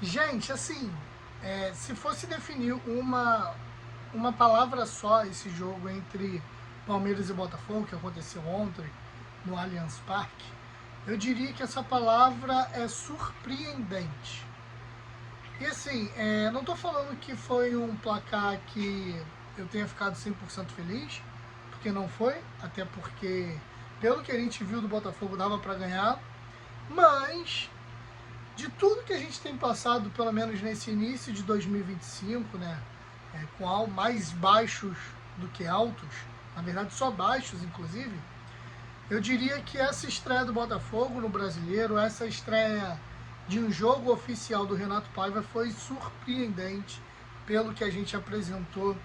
Gente, assim, se fosse definir uma palavra só esse jogo entre Palmeiras e Botafogo, que aconteceu ontem no Allianz Parque, eu diria que essa palavra é surpreendente. E assim, não estou falando que foi um placar que eu tenha ficado 100% feliz, porque não foi, até porque pelo que a gente viu do Botafogo dava para ganhar, mas de tudo que a gente tem passado, pelo menos nesse início de 2025, né, com mais baixos do que altos, na verdade só baixos inclusive, eu diria que essa estreia do Botafogo no Brasileiro, essa estreia de um jogo oficial do Renato Paiva foi surpreendente pelo que a gente apresentou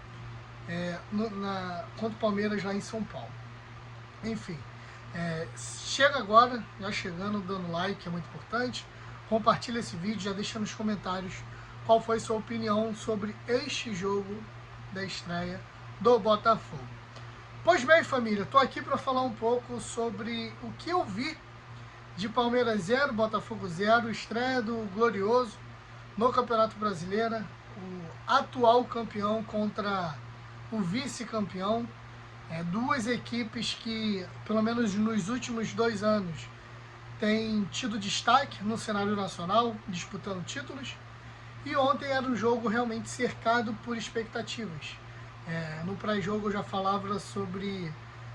contra o Palmeiras lá em São Paulo. Enfim, chega agora, já chegando, dando like, é muito importante. Compartilha esse vídeo, já deixa nos comentários qual foi sua opinião sobre este jogo da estreia do Botafogo. Pois bem, família, estou aqui para falar um pouco sobre o que eu vi de Palmeiras 0, Botafogo 0, estreia do Glorioso no Campeonato Brasileiro, o atual campeão contra o vice-campeão, duas equipes que, pelo menos nos últimos 2 anos, têm tido destaque no cenário nacional, disputando títulos, e ontem era um jogo realmente cercado por expectativas. No pré-jogo eu já falava sobre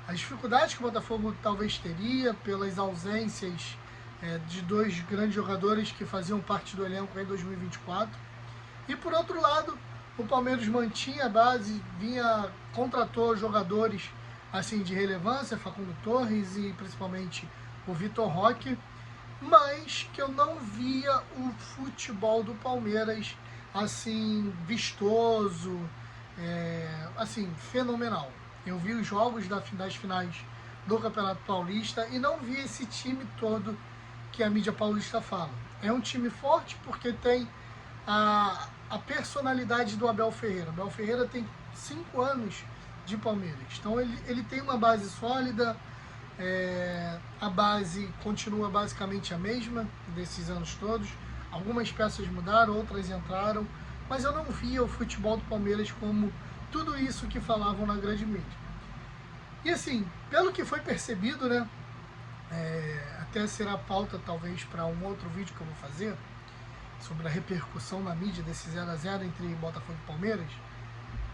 as dificuldades que o Botafogo talvez teria pelas ausências de 2 grandes jogadores que faziam parte do elenco em 2024. E por outro lado, o Palmeiras mantinha a base, contratou jogadores assim de relevância, Facundo Torres e principalmente o Vitor Roque, mas que eu não via o futebol do Palmeiras assim vistoso, assim fenomenal. Eu vi os jogos das finais do Campeonato Paulista e não vi esse time todo que a mídia paulista fala. É um time forte porque tem a personalidade do Abel Ferreira. Abel Ferreira tem 5 anos de Palmeiras, então ele tem uma base sólida, a base continua basicamente a mesma desses anos todos. Algumas peças mudaram, outras entraram, mas eu não via o futebol do Palmeiras como tudo isso que falavam na grande mídia. E assim, pelo que foi percebido, né, até será pauta talvez para um outro vídeo que eu vou fazer, sobre a repercussão na mídia desse 0x0 entre Botafogo e Palmeiras.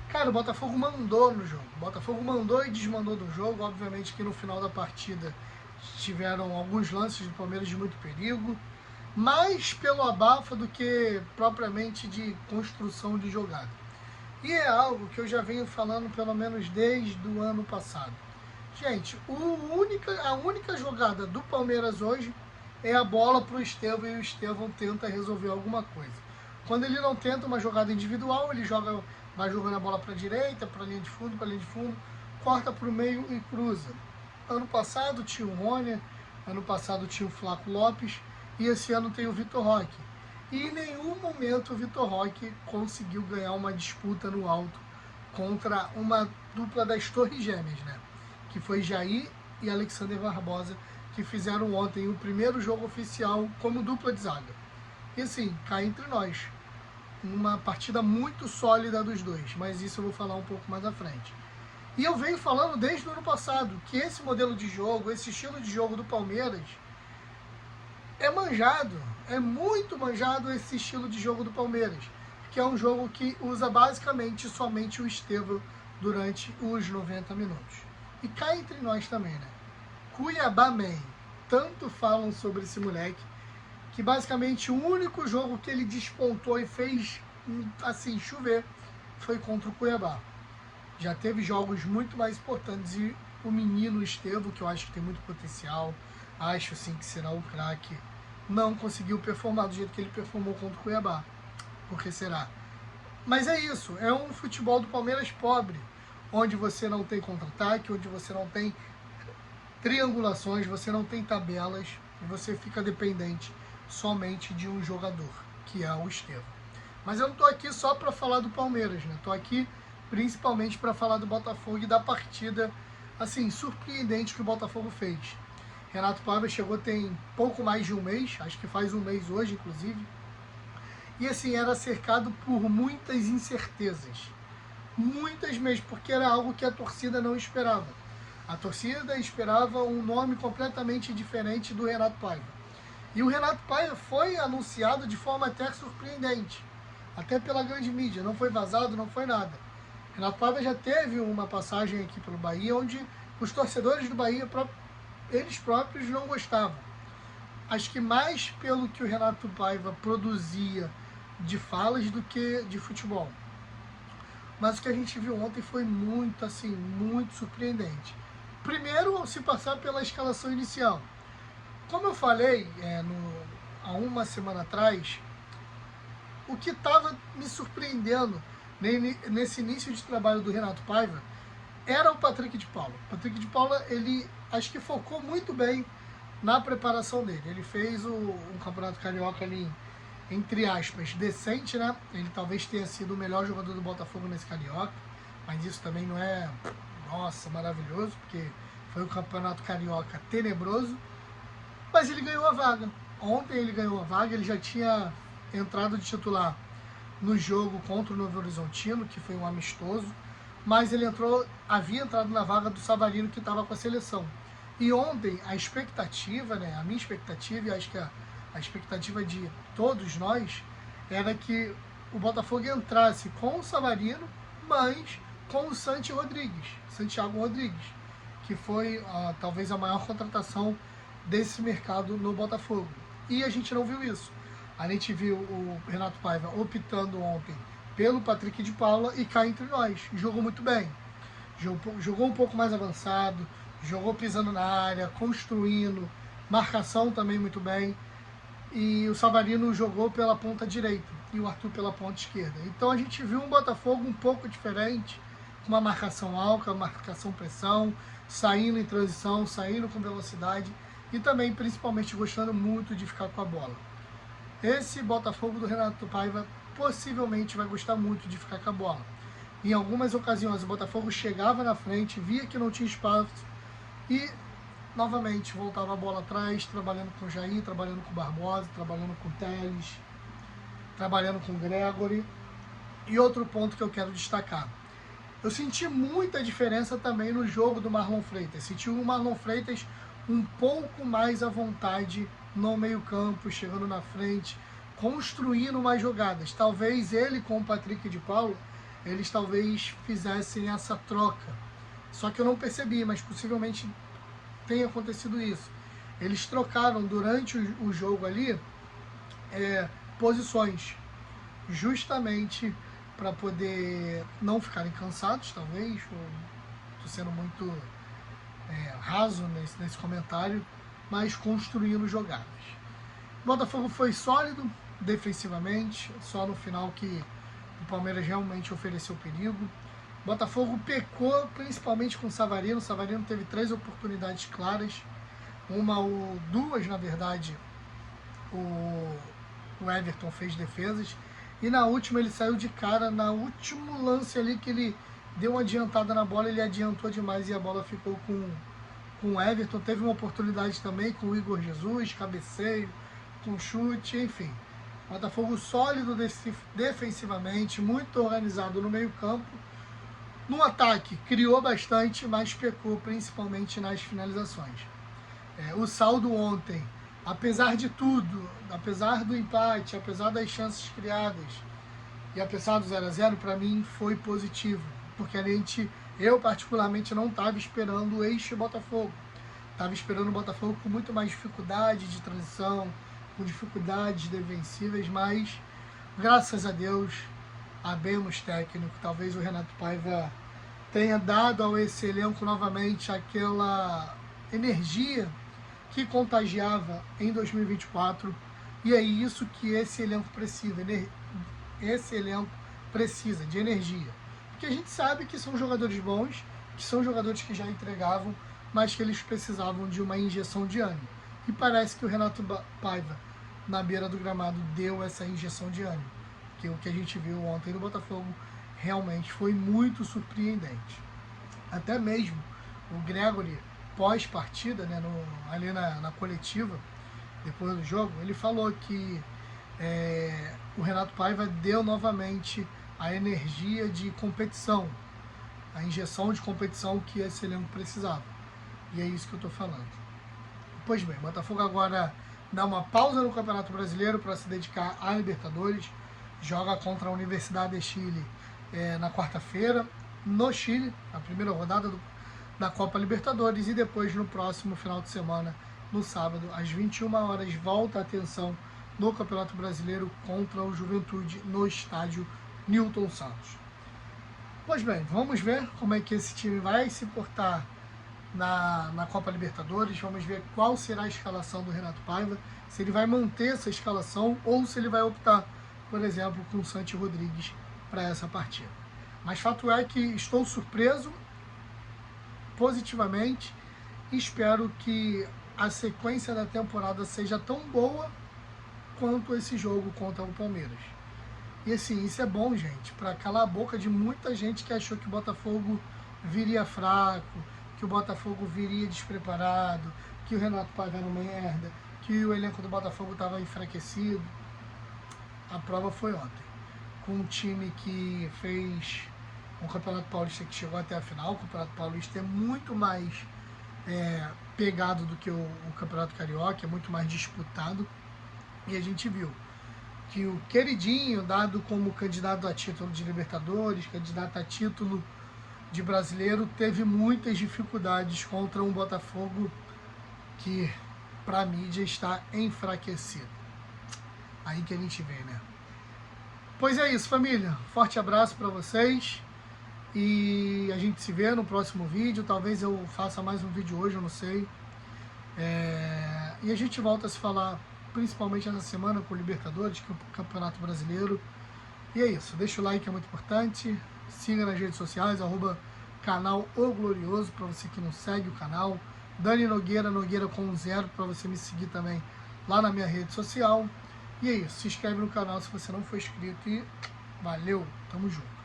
Cara, o Botafogo mandou no jogo. O Botafogo mandou e desmandou do jogo. Obviamente que no final da partida tiveram alguns lances do Palmeiras de muito perigo, mais pelo abafa do que propriamente de construção de jogada. E é algo que eu já venho falando pelo menos desde o ano passado. Gente, a única jogada do Palmeiras hoje é a bola para o Estevão e o Estevão tenta resolver alguma coisa. Quando ele não tenta uma jogada individual, ele vai jogando a bola para a direita, para a linha de fundo, corta para o meio e cruza. Ano passado tinha o Rony, ano passado tinha o Flaco Lopes e esse ano tem o Vitor Roque. E em nenhum momento o Vitor Roque conseguiu ganhar uma disputa no alto contra uma dupla das Torres Gêmeas, né? Que foi Jair e Alexander Barbosa, que fizeram ontem o primeiro jogo oficial como dupla de zaga. E assim, cá entre nós, uma partida muito sólida dos dois, mas isso eu vou falar um pouco mais à frente. E eu venho falando desde o ano passado que esse modelo de jogo, esse estilo de jogo do Palmeiras é manjado, é muito manjado esse estilo de jogo do Palmeiras, que é um jogo que usa basicamente somente o Estevão durante os 90 minutos. E cá entre nós também, né? Cuiabá Man, tanto falam sobre esse moleque, que basicamente o único jogo que ele despontou e fez assim chover foi contra o Cuiabá. Já teve jogos muito mais importantes e o menino Estevão, que eu acho que tem muito potencial, acho sim que será o craque, não conseguiu performar do jeito que ele performou contra o Cuiabá. Por que será? Mas é isso, é um futebol do Palmeiras pobre, onde você não tem contra-ataque, onde você não tem triangulações, você não tem tabelas e você fica dependente somente de um jogador, que é o Estevão. Mas eu não estou aqui só para falar do Palmeiras, né? Estou aqui principalmente para falar do Botafogo e da partida assim surpreendente que o Botafogo fez. Renato Paiva chegou tem pouco mais de um mês, acho que faz um mês hoje, inclusive. E assim, era cercado por muitas incertezas. Muitas mesmo, porque era algo que a torcida não esperava. A torcida esperava um nome completamente diferente do Renato Paiva. E o Renato Paiva foi anunciado de forma até surpreendente, até pela grande mídia, não foi vazado, não foi nada. O Renato Paiva já teve uma passagem aqui pelo Bahia, onde os torcedores do Bahia, eles próprios não gostavam. Acho que mais pelo que o Renato Paiva produzia de falas do que de futebol. Mas o que a gente viu ontem foi muito, assim, muito surpreendente. Primeiro, ao se passar pela escalação inicial. Como eu falei há uma semana atrás, o que estava me surpreendendo nesse início de trabalho do Renato Paiva era o Patrick de Paula. O Patrick de Paula, ele acho que focou muito bem na preparação dele. Ele fez um campeonato carioca ali, entre aspas, decente, né? Ele talvez tenha sido o melhor jogador do Botafogo nesse carioca, mas isso também não é, nossa, maravilhoso, porque foi um campeonato carioca tenebroso, mas ele ganhou a vaga. Ontem ele ganhou a vaga, ele já tinha entrado de titular no jogo contra o Novo Horizontino, que foi um amistoso, mas ele havia entrado na vaga do Savarino, que estava com a seleção. E ontem a expectativa, né, a minha expectativa, e acho que a expectativa de todos nós, era que o Botafogo entrasse com o Savarino, mas com o Santiago Rodrigues, que foi talvez a maior contratação desse mercado no Botafogo. E a gente não viu isso. A gente viu o Renato Paiva optando ontem pelo Patrick de Paula e cá entre nós. Jogou muito bem. Jogou um pouco mais avançado, jogou pisando na área, construindo, marcação também muito bem. E o Savarino jogou pela ponta direita e o Arthur pela ponta esquerda. Então a gente viu um Botafogo um pouco diferente, com uma marcação alta, uma marcação pressão, saindo em transição, saindo com velocidade e também, principalmente, gostando muito de ficar com a bola. Esse Botafogo do Renato Paiva possivelmente vai gostar muito de ficar com a bola. Em algumas ocasiões o Botafogo chegava na frente, via que não tinha espaço e novamente voltava a bola atrás, trabalhando com o Jair, trabalhando com o Barbosa, trabalhando com o Telles, trabalhando com o Gregory. E outro ponto que eu quero destacar, eu senti muita diferença também no jogo do Marlon Freitas. Senti o Marlon Freitas um pouco mais à vontade no meio-campo, chegando na frente, construindo mais jogadas. Talvez ele com o Patrick de Paula, eles talvez fizessem essa troca. Só que eu não percebi, mas possivelmente tenha acontecido isso. Eles trocaram durante o jogo ali posições, justamente para poder não ficarem cansados, talvez. Estou sendo muito raso nesse comentário, mas construindo jogadas. O Botafogo foi sólido defensivamente, só no final que o Palmeiras realmente ofereceu perigo. O Botafogo pecou principalmente com o Savarino. O Savarino teve 3 oportunidades claras, duas na verdade o Everton fez defesas, e na última ele saiu de cara, no último lance ali que ele deu uma adiantada na bola, ele adiantou demais e a bola ficou com o Everton. Teve uma oportunidade também com o Igor Jesus, cabeceio, com chute, enfim. Botafogo sólido defensivamente, muito organizado no meio campo. No ataque, criou bastante, mas pecou principalmente nas finalizações. O saldo ontem, apesar de tudo, apesar do empate, apesar das chances criadas e apesar do 0-0, para mim foi positivo, porque eu particularmente não estava esperando o eixo Botafogo. Estava esperando o Botafogo com muito mais dificuldade de transição, com dificuldades defensivas, mas graças a Deus, abemos técnico. Talvez o Renato Paiva tenha dado a esse elenco novamente aquela energia que contagiava em 2024, e é isso que esse elenco precisa. Esse elenco precisa de energia, porque a gente sabe que são jogadores bons, que são jogadores que já entregavam, mas que eles precisavam de uma injeção de ânimo. E parece que o Renato Paiva, na beira do gramado, deu essa injeção de ânimo, que o que a gente viu ontem no Botafogo realmente foi muito surpreendente. Até mesmo o Gregory, pós-partida, né, ali na coletiva, depois do jogo, ele falou que o Renato Paiva deu novamente a energia de competição, a injeção de competição que esse elenco precisava. E é isso que eu estou falando. Pois bem, o Botafogo agora dá uma pausa no Campeonato Brasileiro para se dedicar à Libertadores. Joga contra a Universidade de Chile na quarta-feira, no Chile, a primeira rodada da Copa Libertadores. E depois, no próximo final de semana, no sábado, às 21 horas, volta a atenção no Campeonato Brasileiro contra o Juventude no estádio Newton Santos. Pois bem, vamos ver como é que esse time vai se portar na Copa Libertadores. Vamos ver qual será a escalação do Renato Paiva, se ele vai manter essa escalação ou se ele vai optar, por exemplo, com o Santi Rodrigues para essa partida. Mas fato é que estou surpreso positivamente e espero que a sequência da temporada seja tão boa quanto esse jogo contra o Palmeiras. E assim, isso é bom, gente, para calar a boca de muita gente que achou que o Botafogo viria fraco, que o Botafogo viria despreparado, que o Renato Paiva era uma merda, que o elenco do Botafogo estava enfraquecido. A prova foi ontem, com um time que fez um Campeonato Paulista que chegou até a final. O Campeonato Paulista é muito mais pegado do que o Campeonato Carioca, é muito mais disputado. E a gente viu que o queridinho, dado como candidato a título de Libertadores, candidato a título de Brasileiro, teve muitas dificuldades contra um Botafogo que, para a mídia, está enfraquecido. Aí que a gente vê, né? Pois é isso, família. Forte abraço para vocês. E a gente se vê no próximo vídeo. Talvez eu faça mais um vídeo hoje, eu não sei. E a gente volta a se falar principalmente essa semana com o Libertadores, que é o Campeonato Brasileiro. E é isso, deixa o like, é muito importante. Siga nas redes sociais, @canal O Glorioso, para você que não segue o canal. Dani Nogueira, Nogueira com 0, para você me seguir também lá na minha rede social. E é isso, se inscreve no canal se você não for inscrito e valeu, tamo junto.